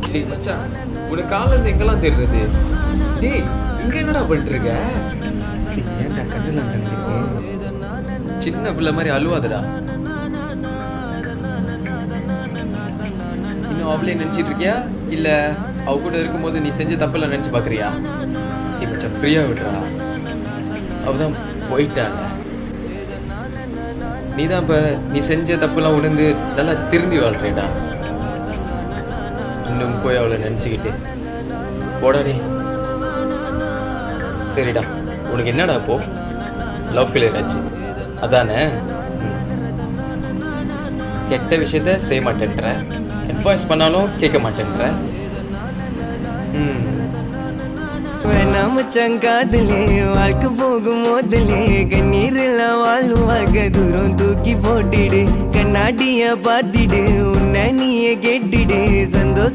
டேய் மச்சான், உனக்கு காலைல இருந்து எங்கெல்லாம் தேடுறது? டேய், இங்க என்னடா பண்ணிட்டு இருக்க? ஏன்டா கண்ணுலாம் கலங்கிருக்கு? சின்ன பிள்ளை மாதிரி அழுவாதடா. இன்னும் அவளே நினைச்சிட்டு இருக்கியா? இல்ல அவ கூட இருக்கும்போது நீ செஞ்ச தப்பெல்லாம் நினைச்சு பாக்குறியா? டேய் மச்சான், ஃப்ரீயா விடுறா. அவதான் போயிட்டாங்க. நீதான் இப்ப நீ செஞ்ச தப்பெல்லாம் உணர்ந்து நல்லா திருந்தி வாழ்றேடா. இன்னும் போய் அவளை நினைச்சுக்கிட்டு போடா டேய். சரிடா, உனக்கு என்னடா இப்போ லவ் ஃபெயிலியர் ஆச்சு அதானே? கெட்ட விஷயத்த செய்ய மாட்டேன்ற, அட்வைஸ் பண்ணாலும் கேட்க மாட்டேன்ற. மச்சங்காதலே வாழ்க்கை போகும் மோதலே கண்ணீர் எல்லாம் வாழும் வாழ்க்கை தூரம் தூக்கி போட்டிடு கண்ணாடிய பார்த்திடு உன்னை நீயே கேட்டிடு சந்தோஷம்